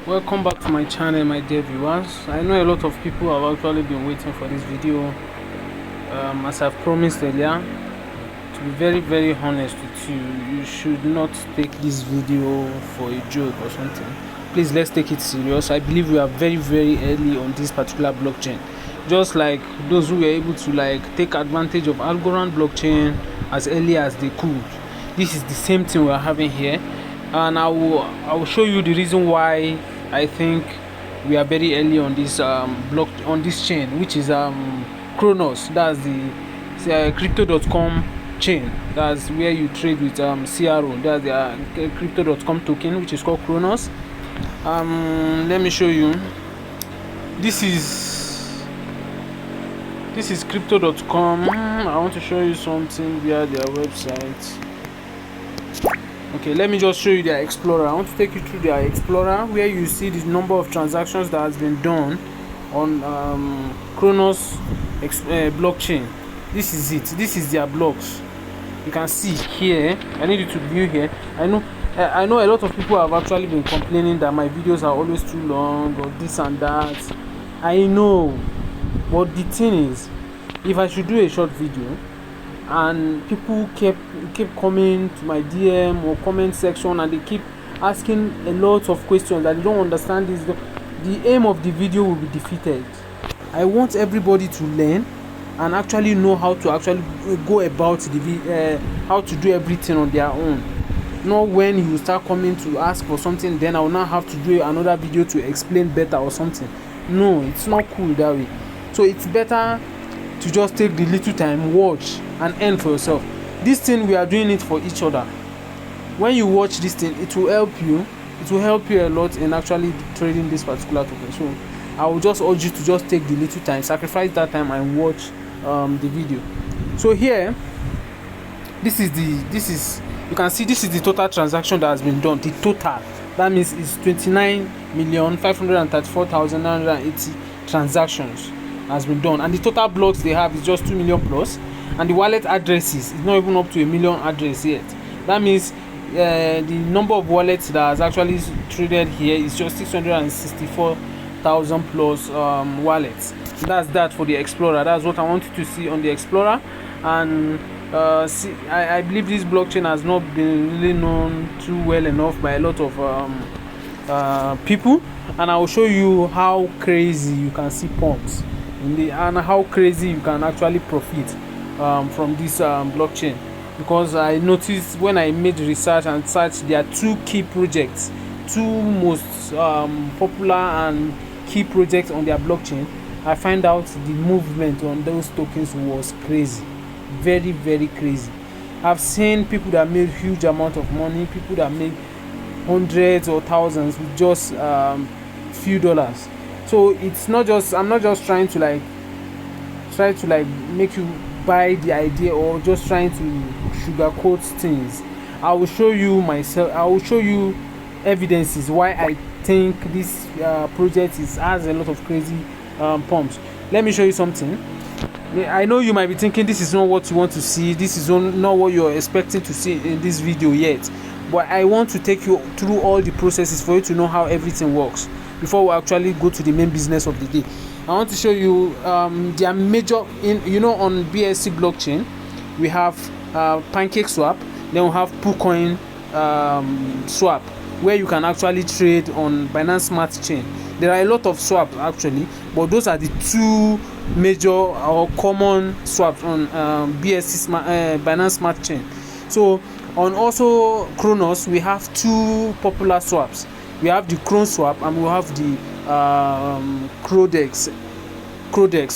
Welcome back to my channel, my dear viewers. I know a lot of people have actually been waiting for this video. As I've promised earlier, to be very honest with you, you should not take this video for a joke or something. Please, let's take it serious. I believe we are very early on this particular blockchain, just like those who were able to take advantage of Algorand blockchain as early as they could. This is the same thing we are having here, and I will show you the reason why I think we are very early on this block on this chain, which is Cronos. That's the crypto.com chain. That's where you trade with CRO. That's the crypto.com token, which is called Cronos. Let me show you. This is crypto.com. I want to show you something via their website. Okay, let me just show you their explorer. I want to take you through their explorer, where you see the number of transactions that has been done on Cronos blockchain. This is it. This is their blocks. You can see here. I need you to view here. I know a lot of people have actually been complaining that my videos are always too long or this and that. I know, but the thing is, if I should do a short video and people keep coming to my DM or comment section and they keep asking a lot of questions that they don't understand, the aim of the video will be defeated. I want everybody to learn and actually know how to actually go about how to do everything on their own. Not when you start coming to ask for something, then I will now have to do another video to explain better or something. No, it's not cool that way. So it's better to just take the little time, watch and earn for yourself. This thing, we are doing it for each other. When you watch this thing, it will help you a lot in actually trading this particular token. So I will just urge you to just take the little time, sacrifice that time and watch the video. So here, this is you can see this is the total transaction that has been done. The total, that means it's 29,534,980 transactions has been done, and the total blocks they have is just 2 million plus, and the wallet addresses is not even up to 1 million address yet. That means the number of wallets that has actually traded here is just 664,000 plus wallets. That's that for the explorer. That's what I want you to see on the explorer. And I believe this blockchain has not been really known too well enough by a lot of people, and I will show you how crazy you can see pumps and how crazy you can actually profit from this blockchain. Because I noticed when I made research and search, there are two most popular and key projects on their blockchain. I find out the movement on those tokens was crazy, very crazy. I've seen people that made huge amount of money, people that made hundreds or thousands with just few dollars. So it's not just, I'm not just trying to make you buy the idea or just trying to sugarcoat things. I will show you evidences why I think this project has a lot of crazy pumps. Let me show you something. I know you might be thinking this is not what you want to see, this is not what you're expecting to see in this video yet, but I want to take you through all the processes for you to know how everything works before we actually go to the main business of the day. I want to show you their major on BSC blockchain we have pancake swap, then we have PooCoin swap, where you can actually trade on Binance Smart Chain. There are a lot of swaps actually, but those are the two major or common swaps on BSC Binance Smart Chain. So on also Cronos, we have two popular swaps. We have the Cronos swap and we have the Crodex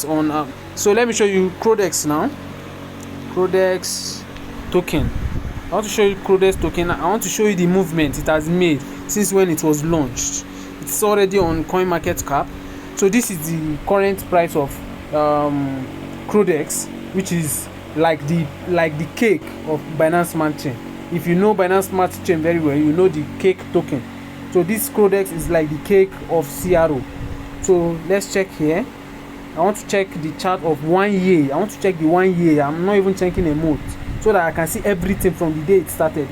on. So let me show you Crodex now. Crodex token. I want to show you Crodex token. I want to show you the movement it has made since when it was launched. It's already on CoinMarketCap. So this is the current price of Crodex, which is like the cake of Binance Smart Chain. If you know Binance Smart Chain very well, you know the cake token. So this Crodex is like the cake of CRO. So let's check here. I want to check the chart of 1 year. I want to check the 1 year. I'm not even checking a month, so that I can see everything from the day it started.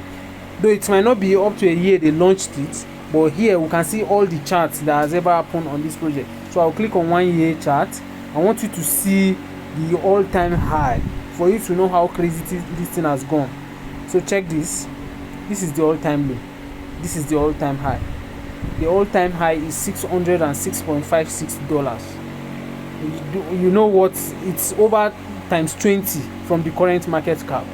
Though it might not be up to a year they launched it, but here we can see all the charts that has ever happened on this project. So I'll click on 1 year chart. I want you to see the all-time high for you to know how crazy this thing has gone. So check this. This is the all-time low. This is the all-time high. The all-time high is $606.56. You know what? It's over times 20 from the current market cap.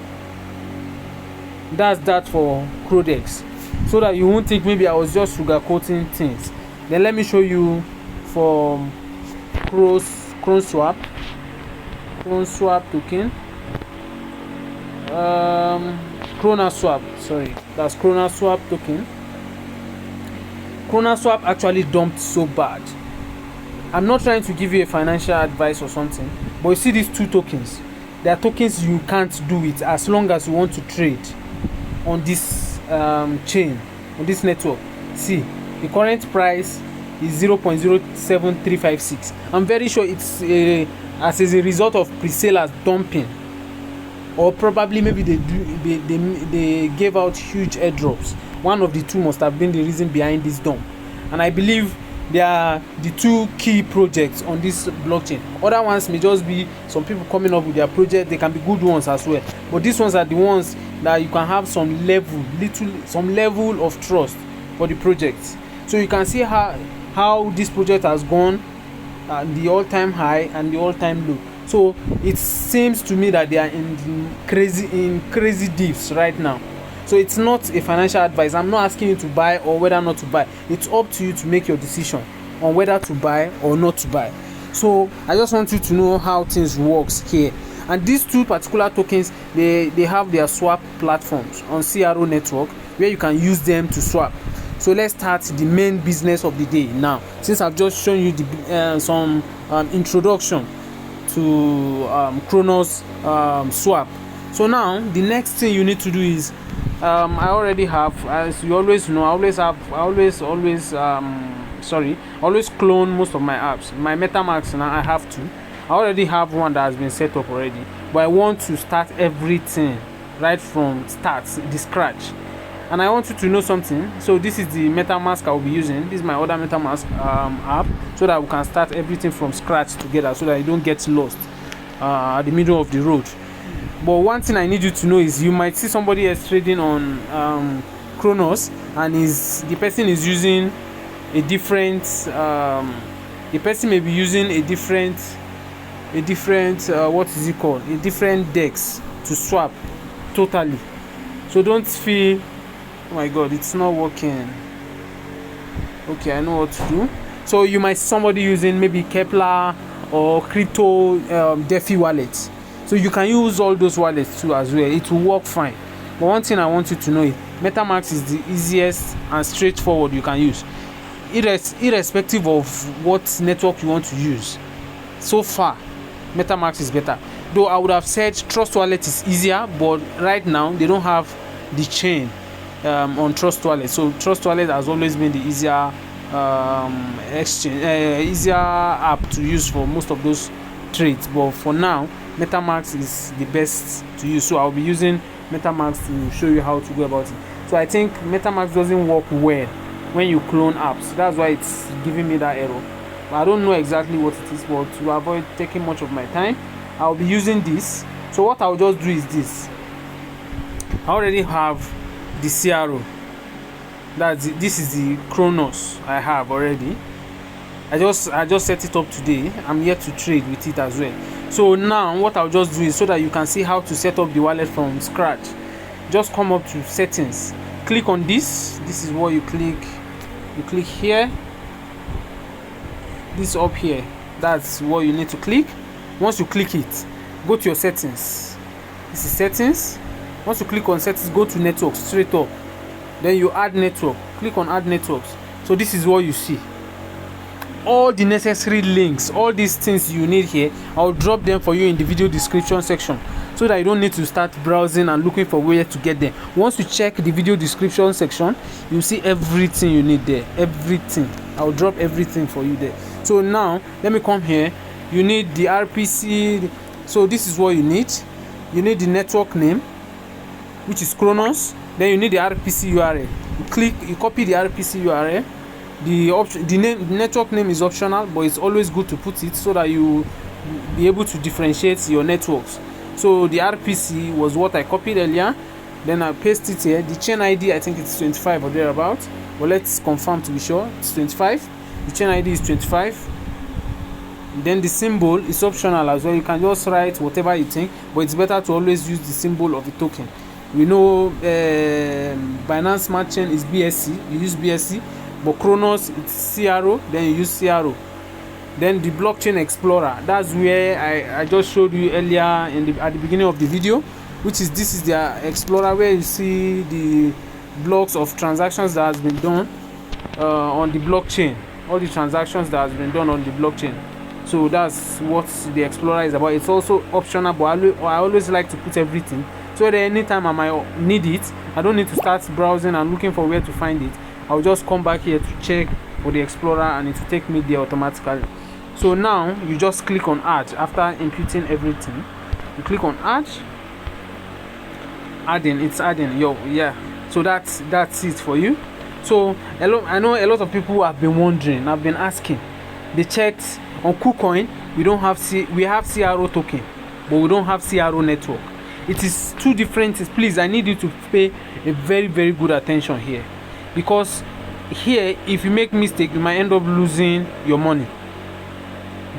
That's that for Crodex. So that you won't think maybe I was just sugarcoating things. Then let me show you for Cronos swap token. Cronos swap, sorry, that's Cronos swap token. Cronos swap actually dumped so bad. I'm not trying to give you a financial advice or something, but you see these two tokens. They are tokens you can't do it as long as you want to trade on this chain, on this network. See, the current price is 0.07356. I'm very sure it's as a result of pre-sellers dumping, or probably maybe they gave out huge airdrops. One of the two must have been the reason behind this dump, and I believe they are the two key projects on this blockchain. Other ones may just be some people coming up with their project. They can be good ones as well, but these ones are the ones that you can have some level of trust for the project. So you can see how this project has gone, the all-time high and the all-time low. So it seems to me that they are in crazy dips right now. So it's not a financial advice. I'm not asking you to buy or whether not to buy. It's up to you to make your decision on whether to buy or not to buy. So I just want you to know how things works here. And these two particular tokens, they have their swap platforms on CRO network where you can use them to swap. So let's start the main business of the day now. Since I've just shown you some introduction to Cronos swap. So now the next thing you need to do is I already have, as you always know, I always clone most of my apps. My Metamask now I have two. I already have one that has been set up already, but I want to start everything right from the scratch. And I want you to know something. So this is the Metamask I will be using. This is my other Metamask app, so that we can start everything from scratch together, so that you don't get lost at the middle of the road. But one thing I need you to know is you might see somebody else trading on Cronos, and the person is using a different the person may be using a different what is it called, a different DEX to swap totally. So don't feel, oh my god, it's not working. Okay, I know what to do. So you might see somebody using maybe Kepler or crypto DeFi wallets. So you can use all those wallets too as well. It will work fine. But one thing I want you to know is Metamask is the easiest and straightforward you can use, irrespective of what network you want to use. So far, Metamask is better. Though I would have said Trust Wallet is easier, but right now they don't have the chain on Trust Wallet. So Trust Wallet has always been the easier easier app to use for most of those trades. But for now, Metamask is the best to use. So I'll be using Metamask to show you how to go about it. So I think Metamask doesn't work well when you clone apps. That's why it's giving me that error. I don't know exactly what it is, but to avoid taking much of my time, I'll be using this. So what I'll just do is this. I already have the CRO. This is the Cronos I have already. I just set it up today. I'm yet to trade with it as well. So now what I'll just do is, so that you can see how to set up the wallet from scratch, just come up to settings, click on this. This is what you click here, this up here, that's what you need to click. Once you click it, go to your settings. This is settings. Once you click on settings, go to network straight up, then you add network, click on add networks. So this is what you see, all the necessary links, all these things you need here. I'll drop them for you in the video description section, so that you don't need to start browsing and looking for where to get them. Once you check the video description section, you'll see everything you need there. Everything, I'll drop everything for you there. So now let me come here. You need the RPC. So this is what you need. You need the network name, which is Cronos. Then you need the RPC URL. You copy the RPC URL. The network name is optional, but it's always good to put it so that you be able to differentiate your networks. So the RPC was what I copied earlier, then I paste it here. The chain ID, I think it's 25 or thereabout, but let's confirm to be sure. It's 25. The chain ID is 25. Then the symbol is optional as well. You can just write whatever you think, but it's better to always use the symbol of the token. We know Binance Smart Chain is BSC, you use BSC, but Cronos it's CRO, then you use CRO. Then the blockchain explorer, that's where I just showed you earlier at the beginning of the video, which is this is the explorer where you see the blocks of transactions that has been done on the blockchain, all the transactions that has been done on the blockchain. So that's what the explorer is about. It's also optional, but I always like to put everything so that anytime I might need it, I don't need to start browsing and looking for where to find it. I'll just come back here to check for the explorer and it will take me there automatically. So now you just click on add. After inputting everything, you click on add. It's adding. So that's it for you. So I know a lot of people have been wondering, have been asking. They checked on KuCoin. We have CRO token, but we don't have CRO network. It is two different things. Please, I need you to pay a very, very good attention here, because here if you make mistake, you might end up losing your money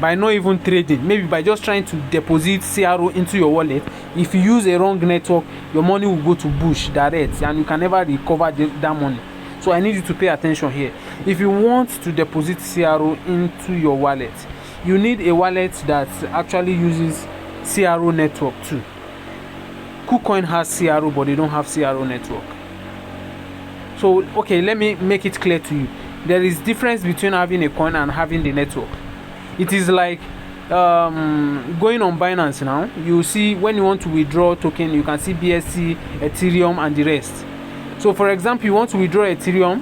by not even trading, maybe by just trying to deposit CRO into your wallet. If you use a wrong network, your money will go to bush direct and you can never recover that money. So I need you to pay attention here. If you want to deposit CRO into your wallet, you need a wallet that actually uses CRO network too. KuCoin has CRO, but they don't have CRO network. So okay, let me make it clear to you. There is difference between having a coin and having the network. It is like going on Binance now. You see when you want to withdraw token, you can see BSC, Ethereum, and the rest. So for example, you want to withdraw Ethereum,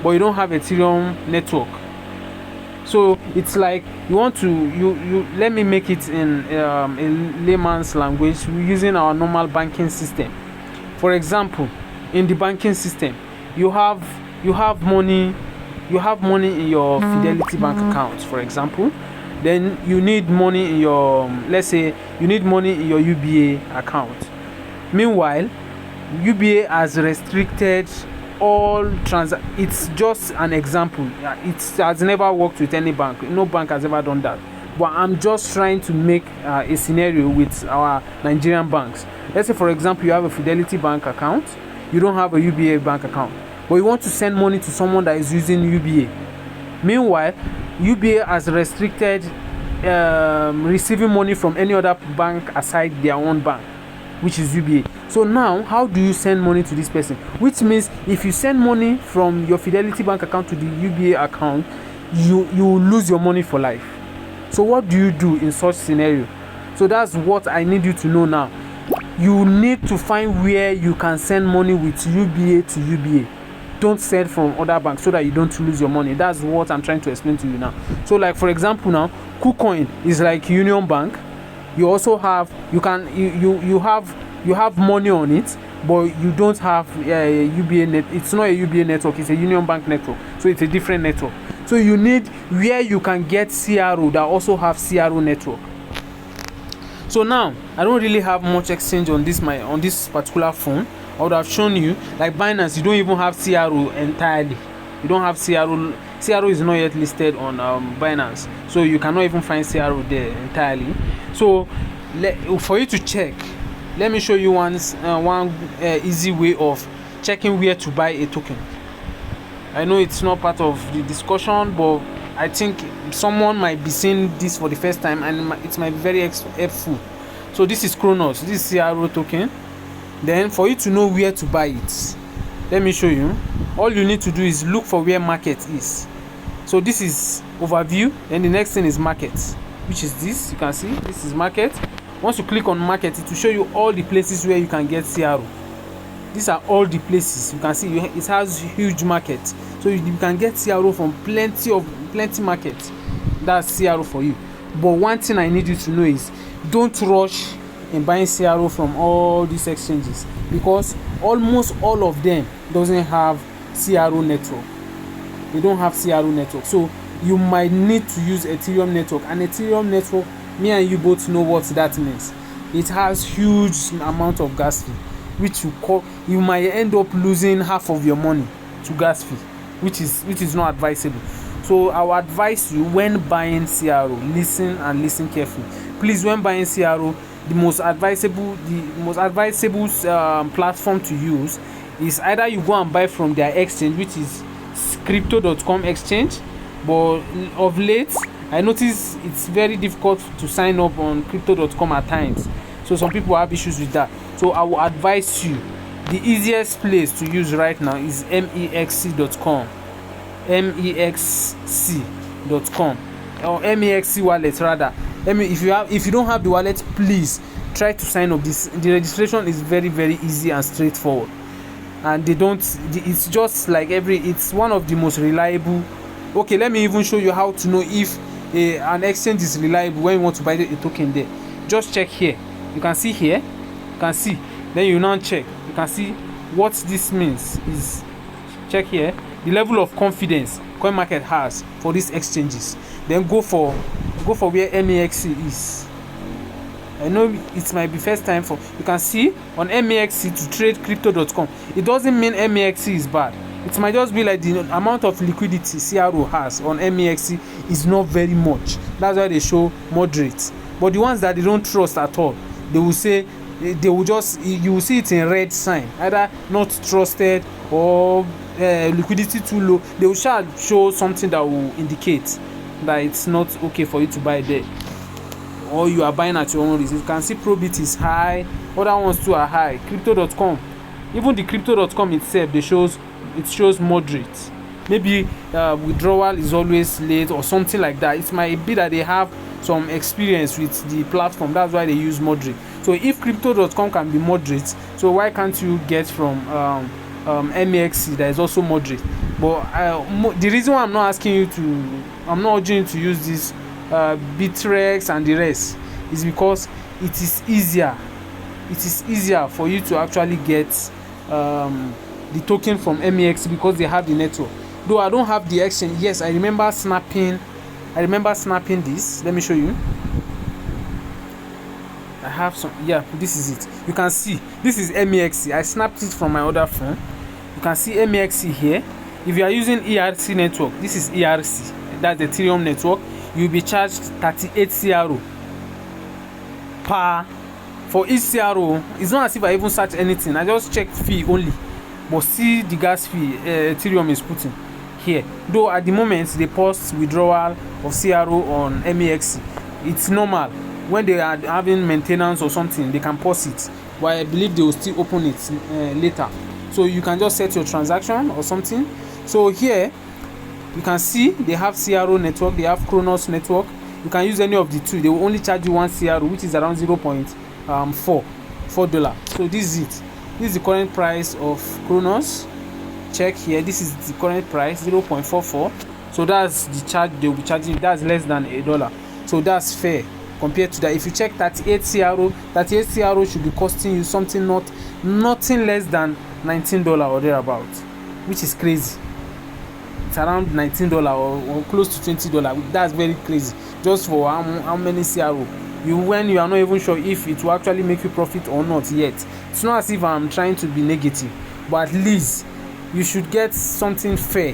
but you don't have Ethereum network. So it's like you want to you let me make it in layman's language using our normal banking system. For example, in the banking system, you have money in your Fidelity bank account, for example. Then you need money in your, let's say you need money in your UBA account. Meanwhile, UBA has restricted all it's just an example. It has never worked with any bank. No bank has ever done that. But I'm just trying to make a scenario with our Nigerian banks. Let's say, for example, you have a Fidelity bank account, you don't have a UBA bank account, but you want to send money to someone that is using UBA. Meanwhile, UBA has restricted receiving money from any other bank aside their own bank, which is UBA. So now, how do you send money to this person? Which means if you send money from your Fidelity bank account to the UBA account, you will lose your money for life. So what do you do in such scenario? So that's what I need you to know now. You need to find where you can send money with UBA to UBA. Don't send from other banks so that you don't lose your money. That's what I'm trying to explain to you now. So like for example now, KuCoin is like Union Bank. You also have you have money on it, but you don't have a UBA net. It's not a UBA network, it's a Union Bank network. So it's a different network. So you need where you can get CRO that also have CRO network. So now I don't really have much exchange on this particular phone. I would have shown you, like Binance, you don't even have CRO entirely. You don't have CRO. CRO is not yet listed on Binance, so you cannot even find CRO there entirely. So for you to check, let me show you one easy way of checking where to buy a token. I know it's not part of the discussion, but I think someone might be seeing this for the first time and it might be very helpful. So this is Cronos, this is CRO token. Then for you to know where to buy it, let me show you. All you need to do is look for where market is. So this is overview, and the next thing is market, which is this. You can see this is market. Once you click on market, it will show you all the places where you can get CRO. These are all the places. You can see it has huge market, so you can get CRO from plenty markets. That's CRO for you. But one thing I need you to know is don't rush in buying CRO from all these exchanges, because almost all of them doesn't have CRO network. They don't have CRO network, so you might need to use Ethereum network. And Ethereum network, me and you both know what that means. It has huge amount of gas fee, which you might end up losing half of your money to gas fee, which is not advisable. So I will advise you, when buying CRO, listen carefully. Please, when buying CRO, the most advisable platform to use is either you go and buy from their exchange, which is crypto.com exchange. But of late, I notice it's very difficult to sign up on crypto.com at times, so some people have issues with that. So I will advise you, the easiest place to use right now is mexc.com or MEXC wallet rather. If you don't have the wallet, please try to sign up. The registration is very, very easy and straightforward, and it's just like it's one of the most reliable. Okay, let me even show you how to know if an exchange is reliable when you want to buy a token there. Just check here. You can see here. You can see. Then you now check. You can see what this means is, check here, the level of confidence CoinMarket has for these exchanges. Then go for where MEXC is. I know it might be first time for, you can see on MEXC to trade crypto.com. It doesn't mean MEXC is bad. It might just be like the amount of liquidity CRO has on MEXC is not very much. That's why they show moderate. But the ones that they don't trust at all, they will say, you will see it in red sign, either not trusted or liquidity too low. They will show something that will indicate that it's not okay for you to buy there, or you are buying at your own risk. You can see probability is high, other ones too are high. Crypto.com, even the crypto.com itself, it shows moderate. Maybe withdrawal is always late or something like that. It might be that they have some experience with the platform, that's why they use moderate. So if crypto.com can be moderate, so why can't you get from MEXC that is also moderate? But the reason why I'm not urging you to use this Bittrex and the rest is because it is easier for you to actually get the token from MEXC because they have the network. Though I don't have the exchange. Yes, I remember snapping this. Let me show you. I have some. Yeah, this is it. You can see this is MEXC. I snapped it from my other phone. You can see MEXC here. If you are using ERC network, this is ERC, that's the Ethereum network, you'll be charged 38 CRO for each CRO. It's not as if I even search anything. I just check fee only. But see the gas fee Ethereum is putting here. Though at the moment they post withdrawal of CRO on MEXC. It's normal. When they are having maintenance or something, they can pause it. But I believe they will still open it later. So you can just set your transaction or something. So here you can see they have CRO network, they have Cronos network. You can use any of the two. They will only charge you one CRO, which is around $0.4. So this is it. This is the current price of Cronos. Check here. This is the current price, 0.44. So that's the charge they will be charging. That's less than $1. So that's fair compared to that. If you check 38 CRO should be costing you nothing less than $19 or thereabout, which is crazy. It's around $19 or close to $20. That's very crazy. Just for how many CRO? When you are not even sure if it will actually make you profit or not yet. It's not as if I'm trying to be negative, but at least you should get something fair,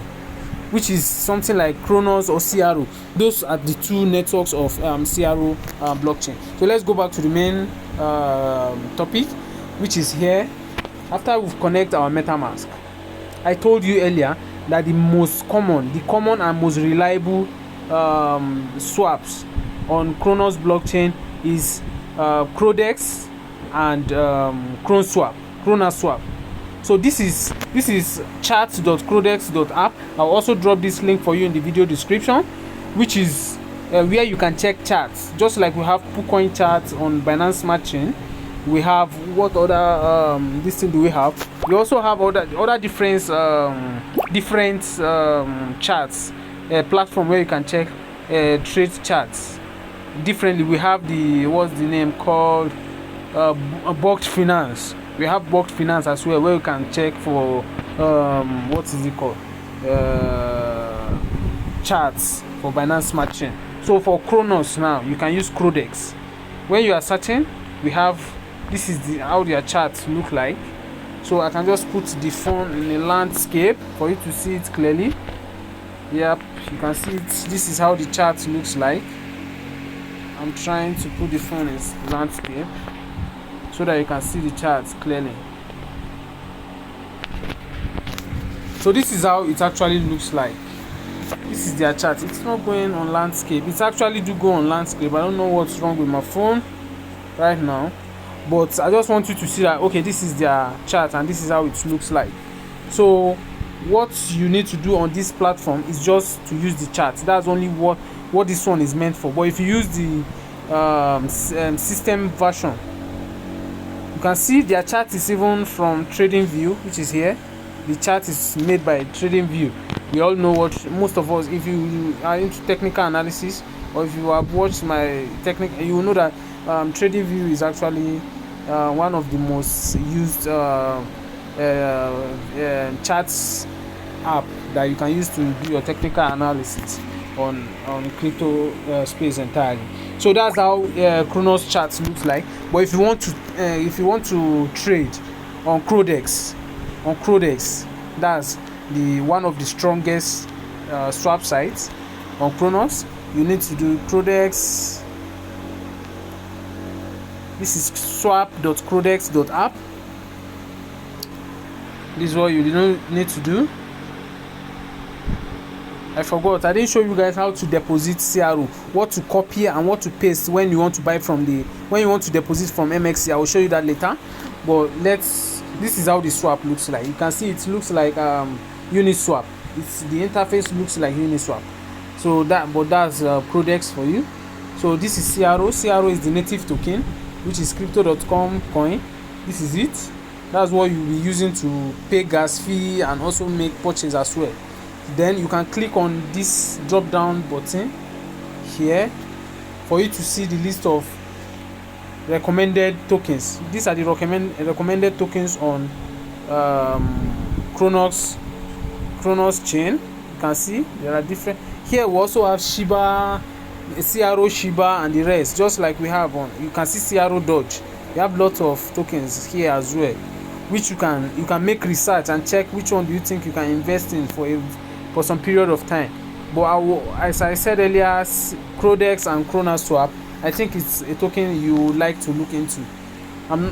which is something like Cronos or CRO. Those are the two networks of CRO blockchain. So let's go back to the main topic, which is here. After we've connected our MetaMask, I told you earlier that the common and most reliable swaps on Cronos blockchain is Crodex and Cronos swap. So this is chat.crodex.app. I'll also drop this link for you in the video description, which is where you can check charts. Just like we have PooCoin charts on Binance Smart Chain, we have what other this thing do we have? We also have other different charts platform where you can check trade charts differently. We have what's the name called Boxed Finance. We have Boxed Finance as well, where you can check for what is it called, charts for Binance Smart Chain. So for Cronos now, you can use Crodex. When you are searching, we have, this is how their charts look like. So I can just put the phone in a landscape for you to see it clearly. Yep, you can see it. This is how the chart looks like. I'm trying to put the phone in landscape so that you can see the charts clearly. So this is how it actually looks like. This is their chart. It's not going on landscape. It's actually do go on landscape. I don't know what's wrong with my phone right now, but I just want you to see that, okay, this is their chart and this is how it looks like. So what you need to do on this platform is just to use the chart. That's only what this one is meant for. But if you use the system version, you can see their chart is even from TradingView, which is here. The chart is made by TradingView. We all know what, most of us, if you are into technical analysis or if you have watched my technical, you will know that TradingView is actually one of the most used charts app that you can use to do your technical analysis on crypto space entirely. So that's how Cronos charts looks like. But if you want to trade on Crodex, that's the one of the strongest swap sites on Cronos, you need to do Crodex. This is swap.crodex.app. This is what you need to do. I forgot, I didn't show you guys how to deposit CRO, what to copy and what to paste when you want to buy from when you want to deposit from MXC. I will show you that later. But this is how the swap looks like. You can see it looks like Uniswap. The interface looks like Uniswap. So that's Crodex for you. So this is CRO. CRO is the native token, which is crypto.com coin. This is it. That's what you'll be using to pay gas fee and also make purchase as well. Then you can click on this drop down button here for you to see the list of recommended tokens. These are the recommended tokens on Cronos chain. You can see there are different. Here we also have Shiba, CRO Shiba and the rest, just like we have on, you can see CRO Dodge. You have lots of tokens here as well, which you can make research and check which one do you think you can invest in for some period of time. But as I said earlier, Crodex and Cronos Swap, I think it's a token you would like to look into.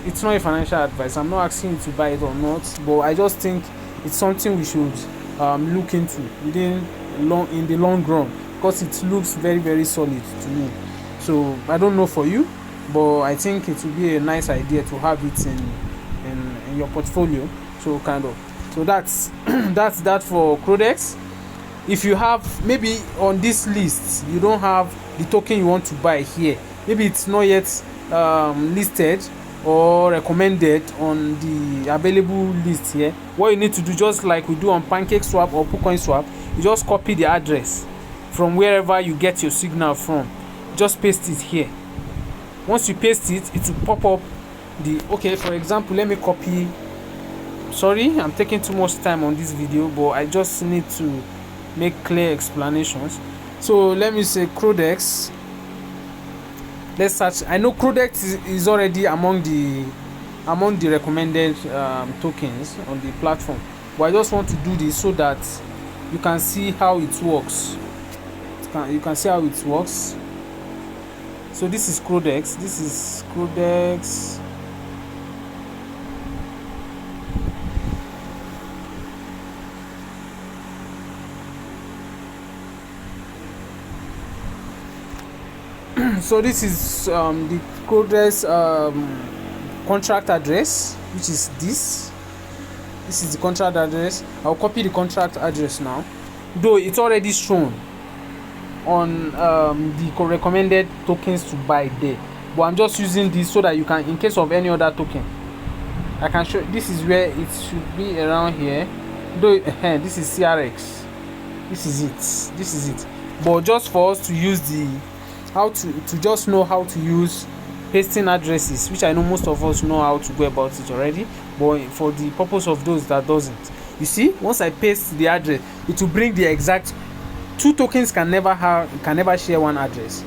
It's not a financial advice. I'm not asking you to buy it or not, but I just think it's something we should look into in the long run, because it looks very, very solid to me. So I don't know for you, but I think it would be a nice idea to have it in your portfolio. So that's that for Crodex. If you have, maybe on this list you don't have the token you want to buy here, maybe it's not yet listed or recommended on the available list here, what you need to do, just like we do on PancakeSwap or PuCoinSwap, you just copy the address from wherever you get your signal from, just paste it here. Once you paste it, it will pop up okay, for example, let me copy. Sorry, I'm taking too much time on this video, but I just need to make clear explanations. So let me say Crodex. Let's search. I know Crodex is already among the recommended tokens on the platform, but I just want to do this so that you can see how it works. You can see how it works. So this is Crodex. This is Crodex. So this is the Crodex contract address, which is this. This is the contract address. I'll copy the contract address now, though it's already shown on the recommended tokens to buy there, but I'm just using this so that you can, in case of any other token, I can show. This is where it should be around here, though. This is CRX. This is it. But just for us to use to just know how to use pasting addresses, which I know most of us know how to go about it already, but for the purpose of those that doesn't, You see, once I paste the address, it will bring the exact. Two tokens can never share one address.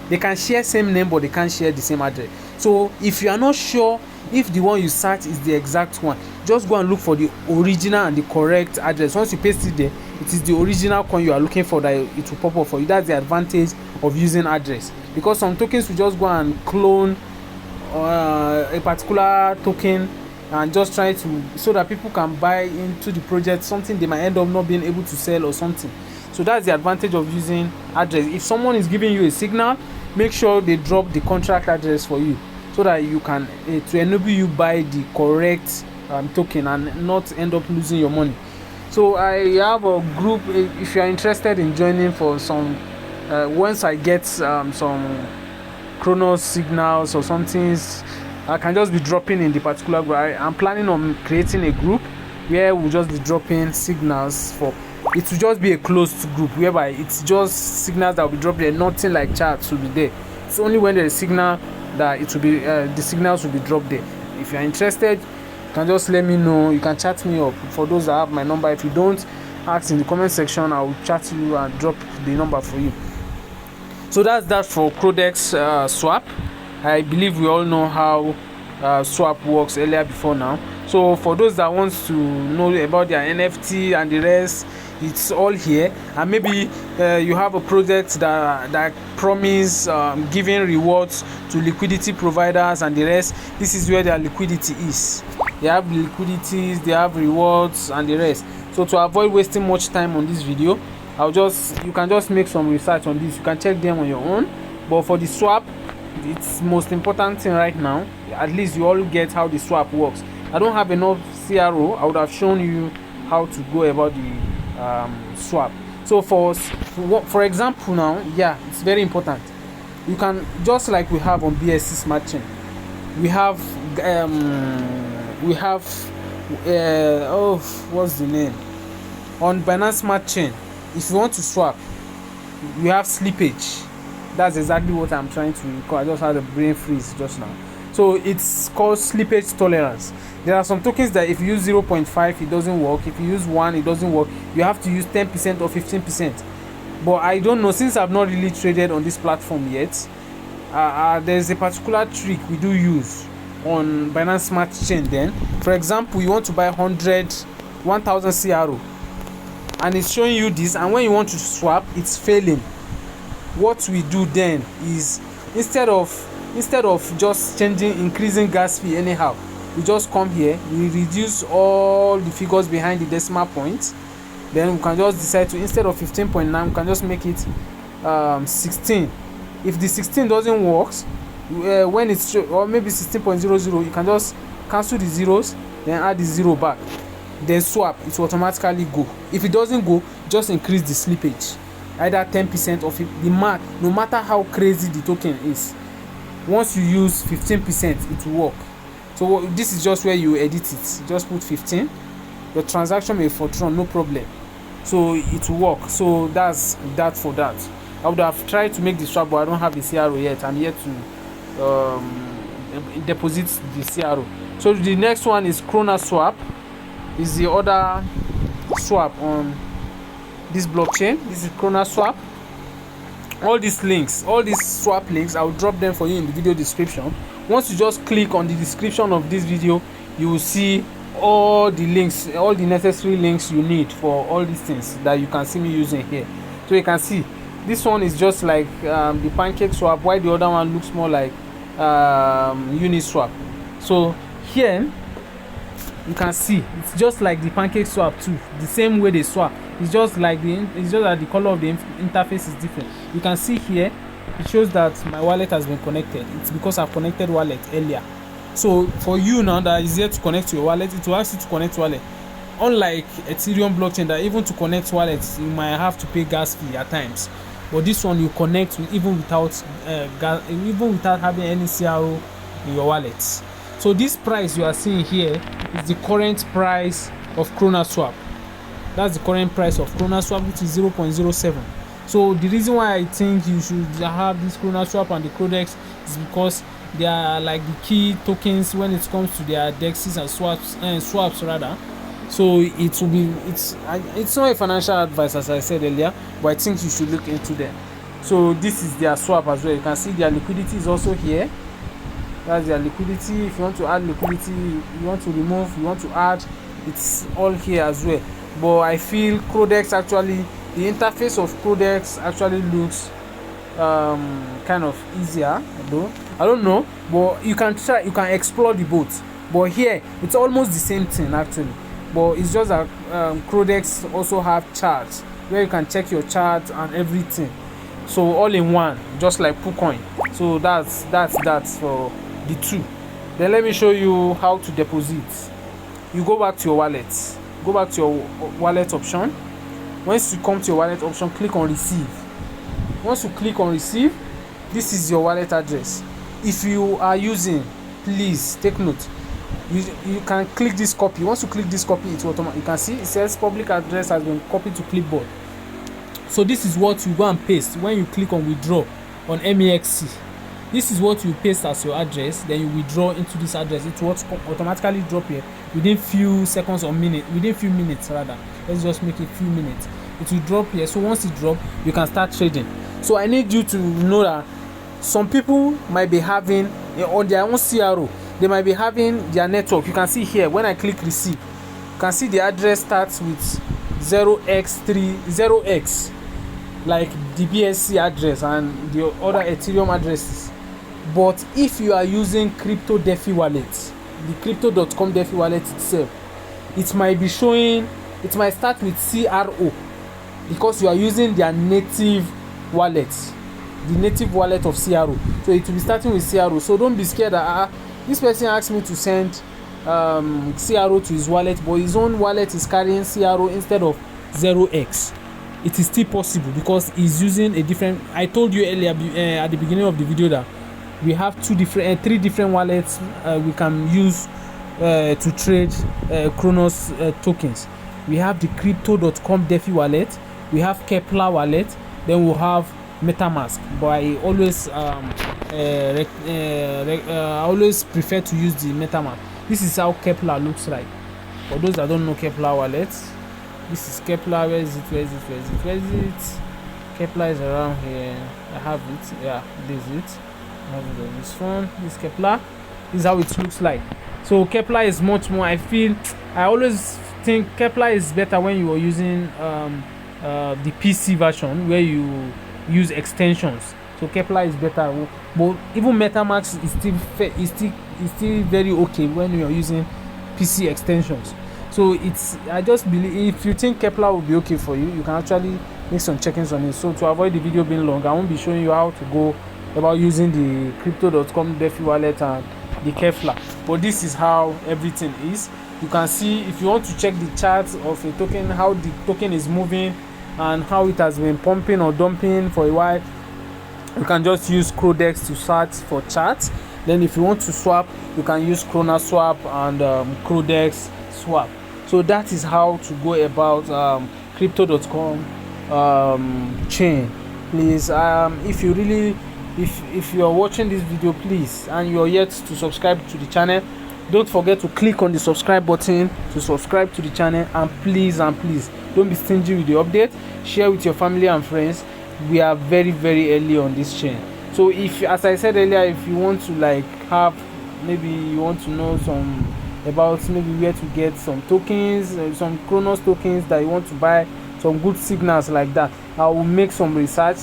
They can share same name, but they can't share the same address. So if you are not sure if the one you search is the exact one, just go and look for the original and the correct address. Once you paste it there, it is the original coin you are looking for that it will pop up for you. That's the advantage of using address, because some tokens will just go and clone a particular token and just try to, so that people can buy into the project something they might end up not being able to sell or something. So that's the advantage of using address. If someone is giving you a signal, make sure they drop the contract address for you, so that you can to enable you buy the correct token and not end up losing your money. So I have a group. If you are interested in joining for some, once I get some Cronos signals or something, I can just be dropping in the particular group. I'm planning on creating a group where we'll just be dropping signals for. It will just be a closed group whereby it's just signals that will be dropped there. Nothing like chats will be there. It's only when there is signal that it will be the signals will be dropped there. If you are interested, you can just let me know. You can chat me up. For those that have my number, if you don't, ask in the comment section. I will chat you and drop the number for you. So that's that for Crodex swap. I believe we all know how swap works earlier before now. So for those that want to know about their NFT and the rest, it's all here. And maybe you have a project that promise giving rewards to liquidity providers and the rest. This is where their liquidity is. They have liquidities, they have rewards and the rest. So to avoid wasting much time on this video, you can just make some research on this. You can check them on your own. But for the swap, it's most important thing right now. At least you all get how the swap works. I don't have enough CRO. I would have shown you how to go about the swap. So for example now, yeah, it's very important. You can, just like we have on BSC Smart Chain, we have what's the name on Binance Smart Chain. If you want to swap, we have slippage. That's exactly what I'm trying to recall. I just had a brain freeze just now. So it's called slippage tolerance. There are some tokens that if you use 0.5 it doesn't work. If you use 1 it doesn't work. You have to use 10% or 15%. But I don't know, since I've not really traded on this platform yet. There's a particular trick we do use on Binance Smart Chain. Then, for example, you want to buy 1,000 CRO, and it's showing you this. And when you want to swap, it's failing. What we do then is, instead of just increasing gas fee anyhow, we just come here, we reduce all the figures behind the decimal point. Then we can just decide to, instead of 15.9, we can just make it 16. If the 16 doesn't work, when it's or maybe 16.00, you can just cancel the zeros, then add the 0 back, then swap. It will automatically go. If it doesn't go, just increase the slippage, either 10% of it, the mark, no matter how crazy the token is. Once you use 15%, it will work. So this is just where you edit it. Just put 15. The transaction may fortune, no problem. So it will work. So that's that for that. I would have tried to make the swap, but I don't have the CRO yet. I'm yet to deposit the CRO. So the next one is Cronos swap. Is the other swap on this blockchain. This is Cronos swap. All these links, all these swap links, I'll drop them for you in the video description. Once you just click on the description of this video, you will see all the links, all the necessary links you need for all these things that you can see me using here. So you can see this one is just like the pancake swap, while the other one looks more like Uniswap. So here you can see it's just like the pancake swap too, the same way they swap. It's just like it's just that the color of the interface is different. You can see here it shows that my wallet has been connected. It's because I've connected wallet earlier. So for you now that is yet to connect to your wallet, it will ask you to connect wallet. Unlike Ethereum blockchain, that even to connect wallets you might have to pay gas fee at times, but this one you connect with even without having any CRO in your wallet. So this price you are seeing here is the current price of Cronos swap. That's the current price of Cronos swap, which is 0.07. So the reason why I think you should have this Cronos swap and the Crodex is because they are like the key tokens when it comes to their dexes and swaps rather. So it will be, it's not a financial advice, as I said earlier, but I think you should look into them. So this is their swap as well. You can see their liquidity is also here. That's their liquidity. If you want to add liquidity, you want to remove, you want to add, it's all here as well. But I feel Crodex actually, the interface of Crodex actually looks kind of easier, though I don't know, but you can try, you can explore the both. But here it's almost the same thing actually, but it's just that Crodex also have charts where you can check your charts and everything, so all in one, just like PooCoin. So that's for the two. Then let me show you how to deposit. You go back to your wallet, go back to your wallet option. Once you come to your wallet option, click on receive. Once you click on receive, this is your wallet address. If you are using, please take note, you can click this copy. Once you click this copy, it will automatically, you can see it says public address has been copied to clipboard. So this is what you go and paste when you click on withdraw on MEXC. This is what you paste as your address, then you withdraw into this address. It will automatically drop here within few seconds or minutes, within few minutes rather. Let's just make it few minutes. It will drop here. So once it drop, you can start trading. So I need you to know that some people might be having on their own CRO, they might be having their network. You can see here when I click receive, you can see the address starts with 0x, like the BSC address and the other Ethereum addresses. But if you are using crypto DeFi wallet, the crypto.com DeFi wallet itself, it might be showing, it might start with CRO because you are using their native wallet, the native wallet of CRO. So it will be starting with CRO. So don't be scared that this person asked me to send CRO to his wallet, but his own wallet is carrying CRO instead of 0x. It is still possible because he's using a different. I told you earlier at the beginning of the video that we have three different wallets we can use to trade Cronos tokens. We have the crypto.com DeFi wallet, we have Kepler wallet, then we'll have Metamask. But I always prefer to use the Metamask. This is how Kepler looks like. For those that don't know Kepler wallets, this is Kepler. Where is it? Kepler is around here. I have it. Yeah, this is it. I have it on this phone. This Kepler. This is how it looks like. So Kepler is much more. I always think Kepler is better when you are using the PC version where you use extensions. So Kepler is better. But even Metamask is still very okay when you are using PC extensions. So I just believe if you think Kepler will be okay for you, you can actually make some check-ins on it. So to avoid the video being long, I won't be showing you how to go about using the crypto.com DeFi wallet and the Kepler. But this is how everything is. You can see if you want to check the charts of a token, how the token is moving and how it has been pumping or dumping for a while, you can just use Crodex to search for charts. Then if you want to swap, you can use Cronos swap and Crodex swap. So that is how to go about crypto.com chain. Please, if you are watching this video, please, and you are yet to subscribe to the channel, don't forget to click on the subscribe button to subscribe to the channel. And please don't be stingy with the update. Share with your family and friends. We are very early on this chain. So if, as I said earlier, if you want to maybe you want to know some about maybe where to get some tokens, some Cronos tokens that you want to buy, some good signals like that, I will make some research,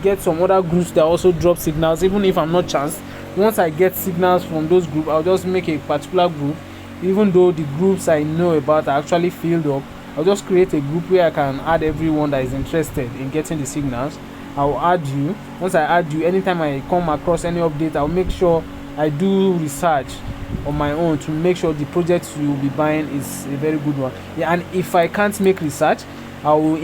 get some other groups that also drop signals. Even if I'm not chanced, once I get signals from those groups, I'll just make a particular group. Even though the groups I know about are actually filled up, I'll just create a group where I can add everyone that is interested in getting the signals. I'll add you. Once I add you, anytime I come across any update, I'll make sure I do research on my own to make sure the project you will be buying is a very good one. Yeah, and if I can't make research, I will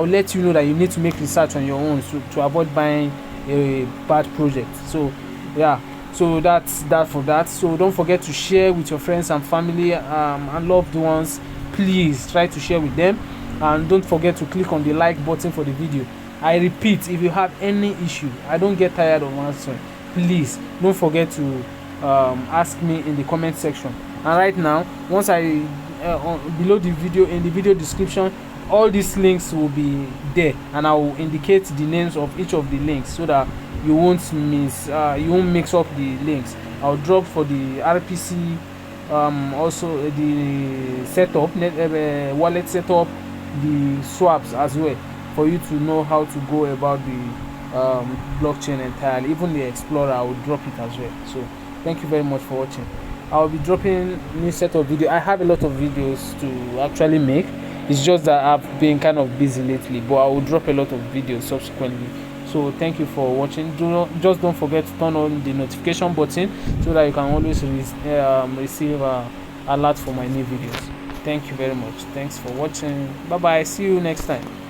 let you know that you need to make research on your own to avoid buying a bad project. So yeah, so that's that for that. So don't forget to share with your friends and family and loved ones. Please try to share with them, and don't forget to click on the like button for the video. I repeat, if you have any issue, I don't get tired of answering. Please don't forget to ask me in the comment section. And right now, once I below the video, in the video description, all these links will be there, and I will indicate the names of each of the links so that you won't mix up the links. I'll drop for the RPC, also the setup, wallet setup, the swaps as well, for you to know how to go about the blockchain entirely. Even the Explorer, I will drop it as well. So thank you very much for watching. I'll be dropping new set of video. I have a lot of videos to actually make. It's just that I've been kind of busy lately, but I will drop a lot of videos subsequently. So thank you for watching. Don't forget to turn on the notification button so that you can always receive alert for my new videos. Thank you very much. Thanks for watching. Bye bye. See you next time.